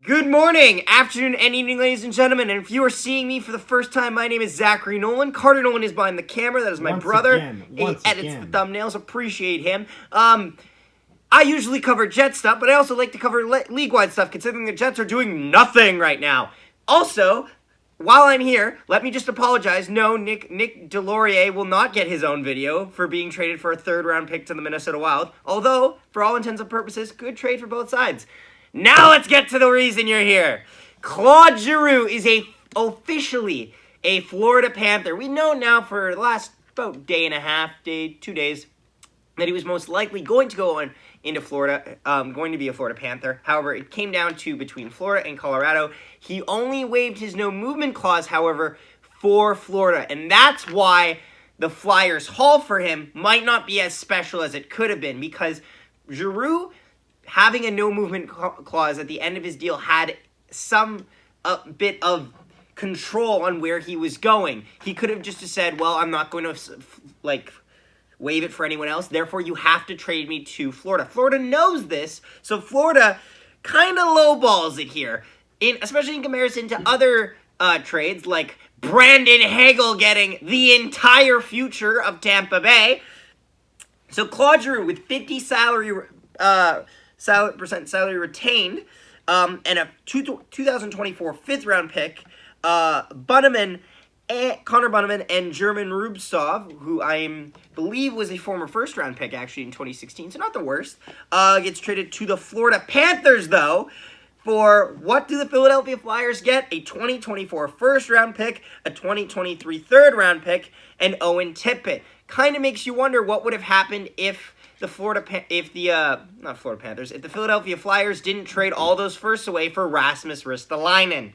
Good morning, afternoon, and evening, ladies and gentlemen. And if you are seeing me for the first time, my name is Zachary Nolan. Carter Nolan is behind the camera. That is my brother. He edits the thumbnails. Appreciate him. I usually cover Jet stuff, but I also like to cover league-wide stuff, considering the Jets are doing nothing right now. Also, while I'm here, let me just apologize. No, Nick Delorier will not get his own video for being traded for a third-round pick to the Minnesota Wild. Although, for all intents and purposes, good trade for both sides. Now let's get to the reason you're here. Claude Giroux is officially a Florida Panther. We know now for the last about day and a half, 2 days, that he was most likely going to go into Florida, going to be a Florida Panther. However, it came down to between Florida and Colorado. He only waived his no-movement clause, however, for Florida. And that's why the Flyers' haul for him might not be as special as it could have been, because Giroux, having a no-movement clause at the end of his deal, had some bit of control on where he was going. He could have just said, well, I'm not going to, waive it for anyone else, therefore you have to trade me to Florida. Florida knows this, so Florida kind of lowballs it here, especially in comparison to other trades, like Brandon Hagel getting the entire future of Tampa Bay. So Claude Giroux, with 50% salary retained, and a 2024 fifth-round pick, Connor Bunneman and German Rubtsov, who I believe was a former first-round pick, actually, in 2016, so not the worst, gets traded to the Florida Panthers, though, for what do the Philadelphia Flyers get? A 2024 first-round pick, a 2023 third-round pick, and Owen Tippett. Kind of makes you wonder what would have happened if the Philadelphia Flyers didn't trade all those firsts away for Rasmus Ristolainen.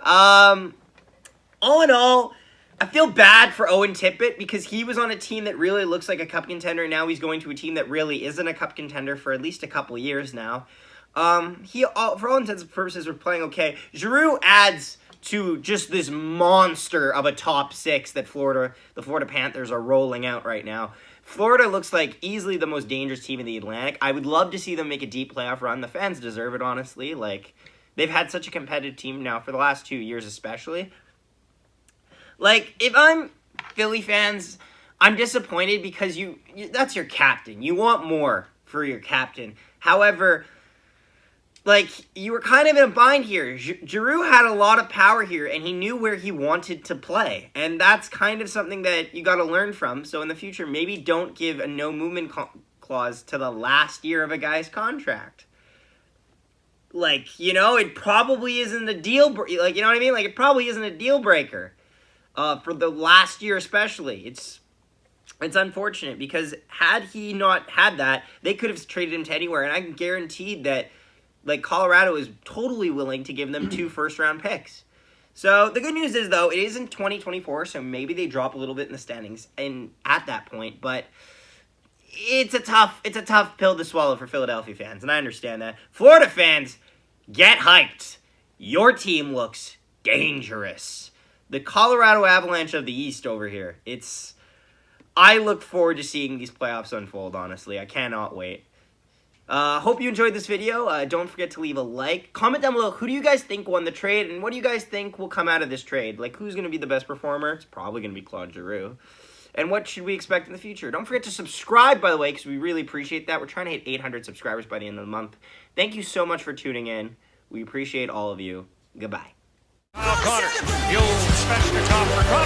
All in all, I feel bad for Owen Tippett because he was on a team that really looks like a cup contender, and now he's going to a team that really isn't a cup contender for at least a couple years now. For all intents and purposes, we're playing okay. Giroux adds to just this monster of a top six that the Florida Panthers are rolling out right now. Florida looks like easily the most dangerous team in the Atlantic. I would love to see them make a deep playoff run. The fans deserve it, honestly. They've had such a competitive team now for the last 2 years especially. If I'm Philly fans, I'm disappointed because that's your captain. You want more for your captain. However, you were kind of in a bind here. Giroux had a lot of power here, and he knew where he wanted to play. And that's kind of something that you got to learn from. So in the future, maybe don't give a no-movement clause to the last year of a guy's contract. It probably isn't a deal breaker. You know what I mean? It probably isn't a deal breaker. For the last year especially. It's unfortunate because had he not had that, they could have traded him to anywhere. And I can guarantee that Colorado is totally willing to give them 2 first-round picks. So the good news is, though, it is in 2024, so maybe they drop a little bit in the standings at that point. But it's a tough pill to swallow for Philadelphia fans, and I understand that. Florida fans, get hyped. Your team looks dangerous. The Colorado Avalanche of the East over here. I look forward to seeing these playoffs unfold, honestly. I cannot wait. Hope you enjoyed this video. Don't forget to leave a like. Comment down below, who do you guys think won the trade, and what do you guys think will come out of this trade? Who's going to be the best performer? It's probably going to be Claude Giroux. And what should we expect in the future? Don't forget to subscribe, by the way, because we really appreciate that. We're trying to hit 800 subscribers by the end of the month. Thank you so much for tuning in. We appreciate all of you. Goodbye. Connor, the old Svechnikov for Connor.